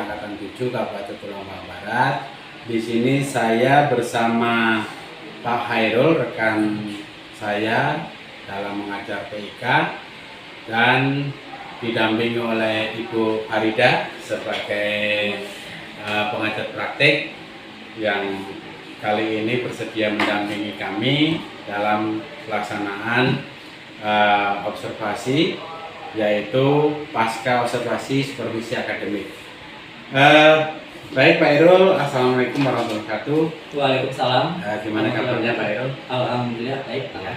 Angkatan 7 Kabupaten Tulungagung Barat. Di sini saya bersama Pak Hairul, rekan saya dalam mengajar PIK, dan didampingi oleh Ibu Farida sebagai pengajar praktik yang kali ini bersedia mendampingi kami dalam pelaksanaan observasi, yaitu pasca observasi supervisi akademik. Baik Pak Hairul, Assalamualaikum warahmatullahi wabarakatuh. Waalaikumsalam. Gimana kabarnya Pak Hairul? Alhamdulillah baik. Ya,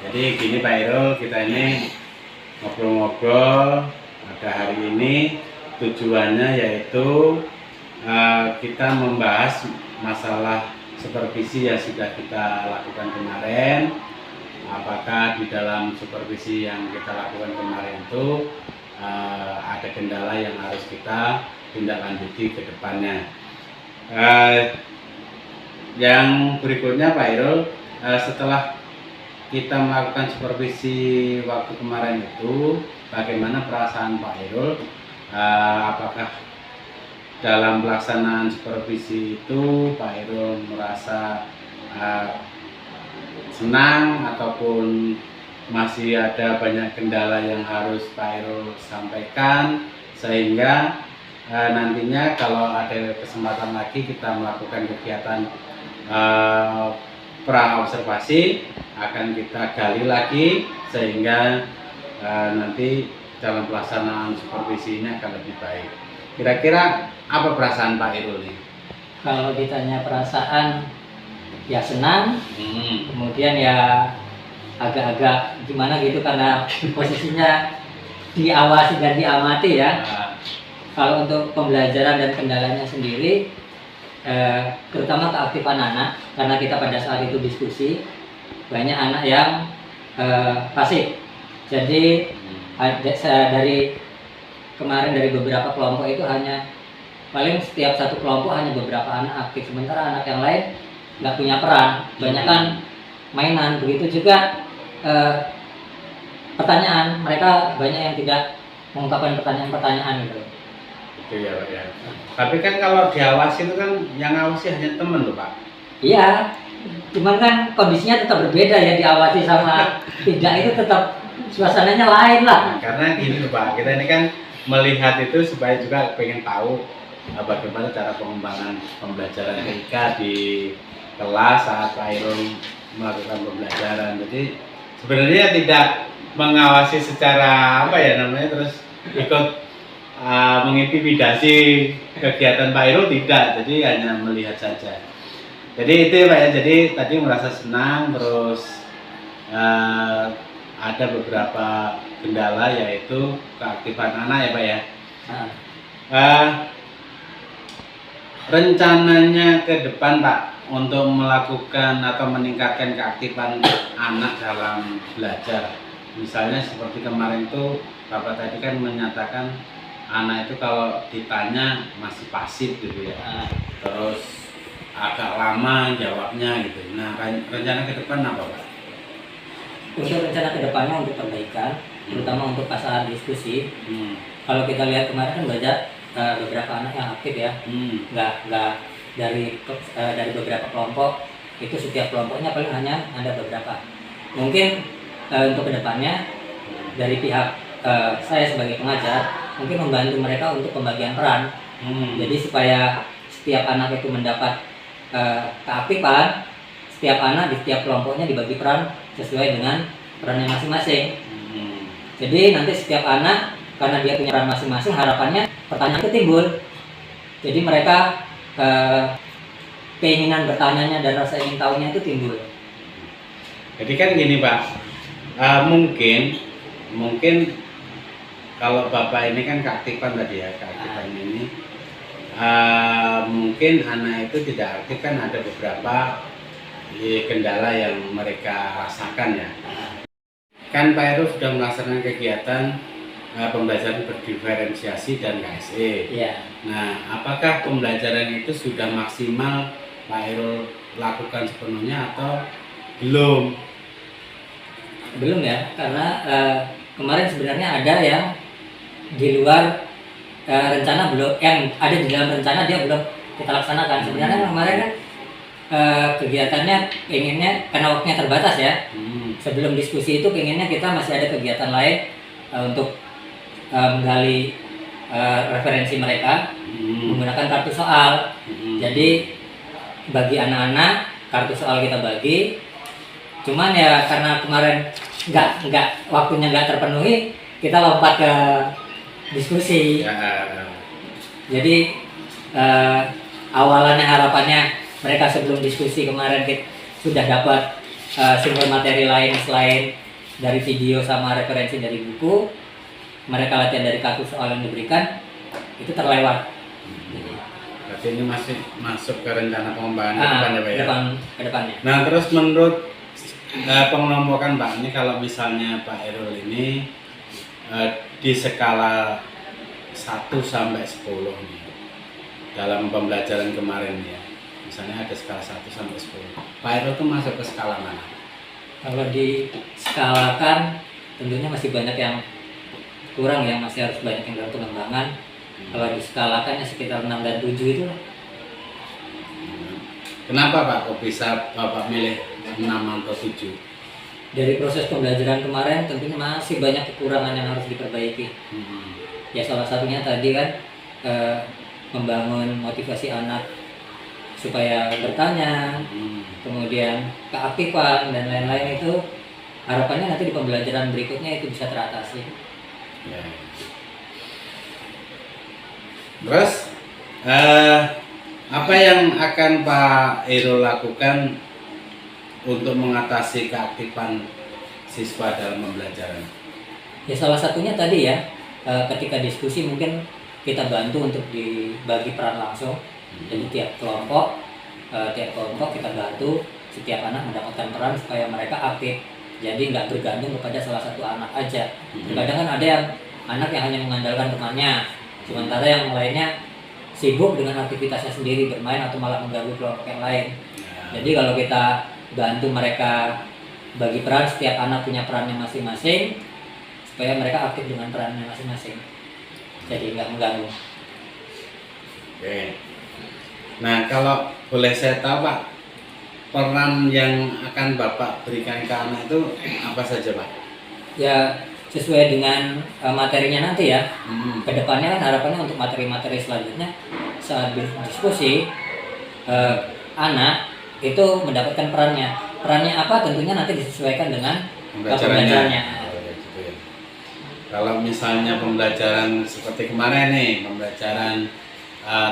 jadi gini Pak Hairul, kita ini ngobrol-ngobrol pada hari ini, tujuannya yaitu kita membahas masalah supervisi yang sudah kita lakukan kemarin. Apakah di dalam supervisi yang kita lakukan kemarin itu ada kendala yang harus kita tindak lanjuti ke depannya. Yang berikutnya Pak Hairul, setelah kita melakukan supervisi waktu kemarin itu, bagaimana perasaan Pak Hairul? Apakah dalam pelaksanaan supervisi itu Pak Hairul merasa senang ataupun masih ada banyak kendala yang harus Pak Hairul sampaikan, sehingga nantinya kalau ada kesempatan lagi kita melakukan kegiatan pra observasi akan kita gali lagi, sehingga nanti dalam pelaksanaan supervisi ini akan lebih baik. Kira-kira apa perasaan Pak Hairul ini? Kalau ditanya perasaan, ya senang, kemudian ya agak-agak gimana gitu karena posisinya diawasi dan diamati ya. Kalau untuk pembelajaran dan kendalanya sendiri, terutama keaktifan anak, karena kita pada saat itu diskusi, banyak anak yang pasif. Jadi dari kemarin dari beberapa kelompok itu hanya paling setiap satu kelompok hanya beberapa anak aktif, sementara anak yang lain nggak punya peran, banyak kan mainan. Begitu juga pertanyaan, mereka banyak yang tidak mengungkapkan pertanyaan-pertanyaan gitu. Oke ya Pak ya. Tapi kan kalau diawasi itu kan yang ngawasi hanya teman loh Pak. Iya, cuman kan kondisinya tetap berbeda ya, diawasi sama tidak itu tetap suasananya lain lah. Nah, karena gini loh Pak, kita ini kan melihat itu supaya juga pengen tahu bagaimana cara pengembangan pembelajaran PIK di kelas saat Pak Hairul melakukan pembelajaran. Jadi sebenarnya tidak mengawasi secara apa ya namanya, terus ikut mengintimidasi kegiatan Pak Hairul, tidak, jadi hanya melihat saja. Jadi itu ya Pak ya, jadi tadi merasa senang, terus ada beberapa kendala yaitu keaktifan anak ya Pak ya. Rencananya ke depan Pak untuk melakukan atau meningkatkan keaktifan anak dalam belajar, misalnya seperti kemarin itu Bapak tadi kan menyatakan anak itu kalau ditanya masih pasif gitu ya, terus agak lama jawabnya gitu. Nah, rencana ke depan apa Pak? Untuk rencana kedepannya untuk perbaikan, terutama untuk pas saat diskusi. Kalau kita lihat kemarin kan banyak beberapa anak yang aktif ya, nggak dari beberapa kelompok itu, setiap kelompoknya paling hanya ada beberapa. Mungkin untuk kedepannya dari pihak saya sebagai pengajar mungkin membantu mereka untuk pembagian peran. Jadi supaya setiap anak itu mendapat keaktifan, setiap anak di setiap kelompoknya dibagi peran sesuai dengan perannya masing-masing. Jadi nanti setiap anak karena dia punya peran masing-masing, harapannya pertanyaan itu timbul. Jadi mereka keinginan bertanya dan rasa ingin tahunya itu timbul. Jadi kan gini Pak, mungkin kalau Bapak ini kan keaktifan tadi ya, keaktifan ini mungkin anak itu tidak aktif, kan ada beberapa kendala yang mereka rasakan ya. Kan Pak Hairul sudah melaksanakan kegiatan pembelajaran berdiferensiasi dan KSE. Nah, apakah pembelajaran itu sudah maksimal Pak Hairul lakukan sepenuhnya atau belum? Belum ya, karena kemarin sebenarnya ada yang di luar rencana belum, yang ada di dalam rencana dia belum kita laksanakan. Sebenarnya kemarin kan kegiatannya pengennya karena waktunya terbatas ya. Sebelum diskusi itu pengennya kita masih ada kegiatan lain untuk menggali referensi mereka menggunakan kartu soal. Jadi bagi anak-anak kartu soal kita bagi. Cuman ya karena kemarin nggak waktunya nggak terpenuhi, kita lompat ke diskusi. Jadi awalannya harapannya mereka sebelum diskusi kemarin sudah dapat sumber materi lain selain dari video sama referensi dari buku. Mereka latihan dari kartu soal yang diberikan, itu terlewat. Berarti ini masih masuk ke rencana pengembangan ke depannya. Nah, terus menurut pengelompokan Pak, ini kalau misalnya Pak Irul ini di skala 1 sampai 10 nih, dalam pembelajaran kemarin ya, misalnya ada skala 1 sampai 10, Pak Irul itu masuk ke skala mana? Kalau diskalakan tentunya masih banyak yang kurang ya, masih harus banyak yang dalam pengembangan. Kalau diskalakan ya sekitar 6 dan 7 itu. Kenapa Pak kok bisa Bapak milih 6 atau 7? Dari proses pembelajaran kemarin tentunya masih banyak kekurangan yang harus diperbaiki. Ya salah satunya tadi kan membangun motivasi anak supaya bertanya, kemudian keaktifan dan lain-lain itu harapannya nanti di pembelajaran berikutnya itu bisa teratasi. Ya. Terus apa yang akan Pak Irul lakukan untuk mengatasi keaktifan siswa dalam pembelajaran? Ya salah satunya tadi ya, ketika diskusi mungkin kita bantu untuk dibagi peran langsung. Jadi tiap kelompok kita bantu setiap anak mendapatkan peran supaya mereka aktif. Jadi nggak bergantung kepada salah satu anak aja. Kadang kan ada yang anak yang hanya mengandalkan temannya, sementara yang lainnya sibuk dengan aktivitasnya sendiri, bermain atau malah mengganggu kelompok yang lain. Jadi kalau kita bantu mereka bagi peran, setiap anak punya perannya masing-masing supaya mereka aktif dengan perannya masing-masing, jadi nggak mengganggu. Oke. Nah, kalau boleh saya tahu Pak, peran yang akan Bapak berikan ke anak itu apa saja Pak? Ya sesuai dengan materinya nanti ya. Kedepannya kan harapannya untuk materi-materi selanjutnya saat diskusi anak itu mendapatkan perannya. Perannya apa tentunya nanti disesuaikan dengan pembelajarannya. Kalau misalnya pembelajaran seperti kemarin nih, pembelajaran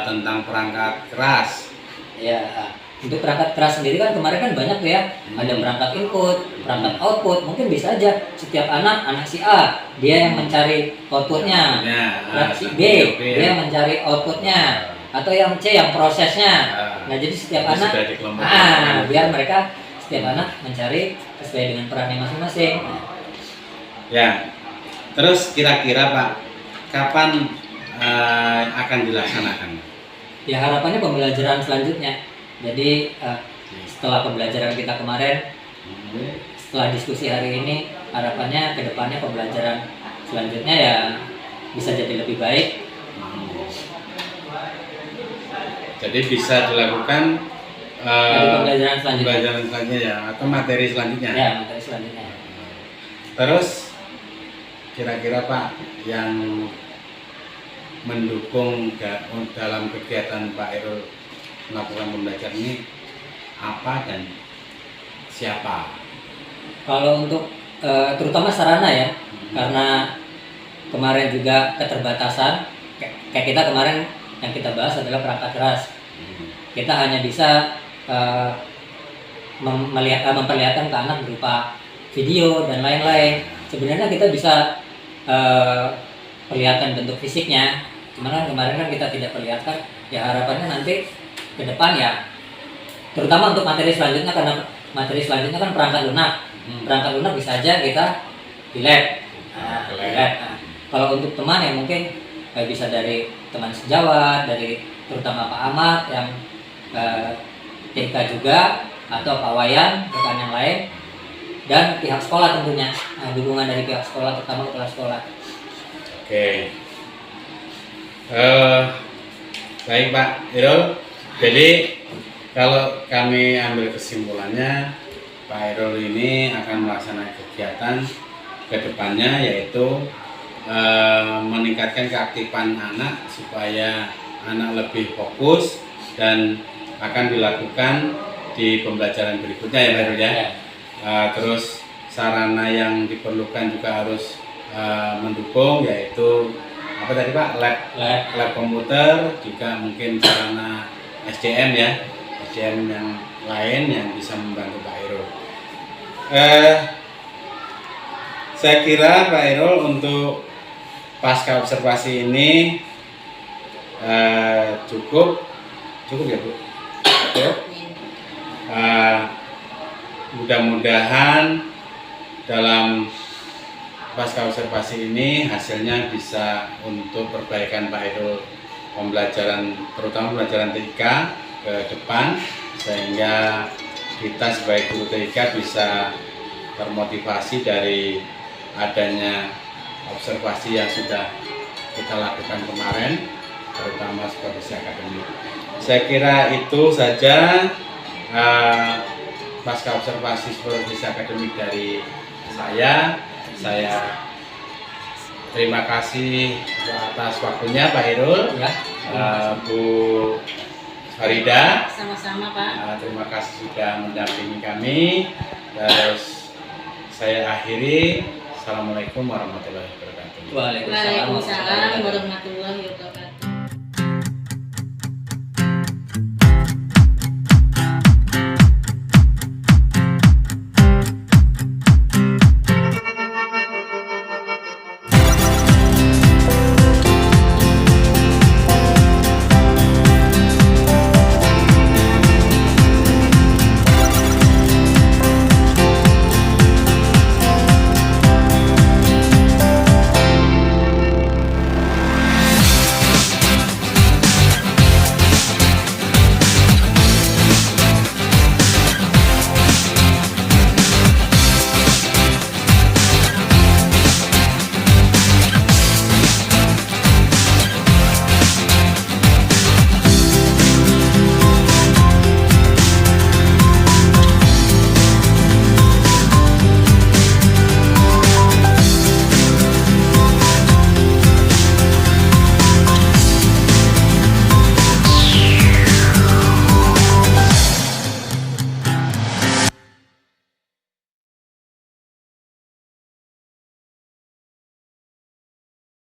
tentang perangkat keras. Ya, untuk perangkat keras sendiri kan kemarin kan banyak tuh ya. Ada perangkat input, perangkat output. Mungkin bisa aja setiap anak si A dia yang mencari outputnya, si B dia yang mencari outputnya, atau yang C yang prosesnya. Nah jadi setiap anak, biar mereka setiap anak mencari sesuai dengan perannya masing-masing. Ya, terus kira-kira Pak, kapan akan dilaksanakan? Ya harapannya pembelajaran selanjutnya. Jadi setelah pembelajaran kita kemarin, setelah diskusi hari ini, harapannya kedepannya pembelajaran selanjutnya ya bisa jadi lebih baik. Jadi bisa dilakukan pembelajaran selanjutnya ya, atau materi selanjutnya. Ya, materi selanjutnya. Terus kira-kira Pak yang mendukung dalam kegiatan Pak Irul melakukan pembelajaran ini apa dan siapa? Kalau untuk terutama sarana ya, karena kemarin juga keterbatasan. Kayak kita kemarin yang kita bahas adalah perangkat keras. Kita hanya bisa memperlihatkan ke anak berupa video dan lain-lain. Sebenarnya kita bisa perlihatkan bentuk fisiknya, cuman kan kemarin kan kita tidak perlihatkan. Ya harapannya nanti ke depan ya, terutama untuk materi selanjutnya, karena materi selanjutnya kan perangkat lunak. Perangkat lunak bisa aja kita di lab. Kalau untuk teman ya mungkin bisa dari teman sejawat, dari terutama Pak Ahmad yang TK juga, atau Pak Wayan, rekan yang lain, dan pihak sekolah tentunya. Dukungan dari pihak sekolah, terutama kepala sekolah. Oke. Eh, Baik Pak Irul, jadi kalau kami ambil kesimpulannya, Pak Irul ini akan melaksanakan kegiatan ke depannya, yaitu meningkatkan keaktifan anak supaya anak lebih fokus dan akan dilakukan di pembelajaran berikutnya ya Pak Irul ya. Terus sarana yang diperlukan juga harus mendukung, yaitu apa tadi Pak, lab komputer, juga mungkin sarana SDM ya, SDM yang lain yang bisa membantu Pak Irul. Saya kira Pak Irul untuk pasca observasi ini cukup ya Bu. Cukup. Mudah-mudahan dalam pasca observasi ini hasilnya bisa untuk perbaikan Pak Irul pembelajaran, terutama pembelajaran TIK ke depan, sehingga kita sebagai guru TIK bisa termotivasi dari adanya observasi yang sudah kita lakukan kemarin, terutama supervisi akademik. Saya kira itu saja pasca observasi supervisi akademik dari saya. Saya terima kasih atas waktunya Pak Irul, Ya. Bu Farida. Sama-sama Pak. Terima kasih sudah mendampingi kami. Terus saya akhiri. Assalamualaikum warahmatullahi wabarakatuh. Waalaikumsalam warahmatullahi wabarakatuh.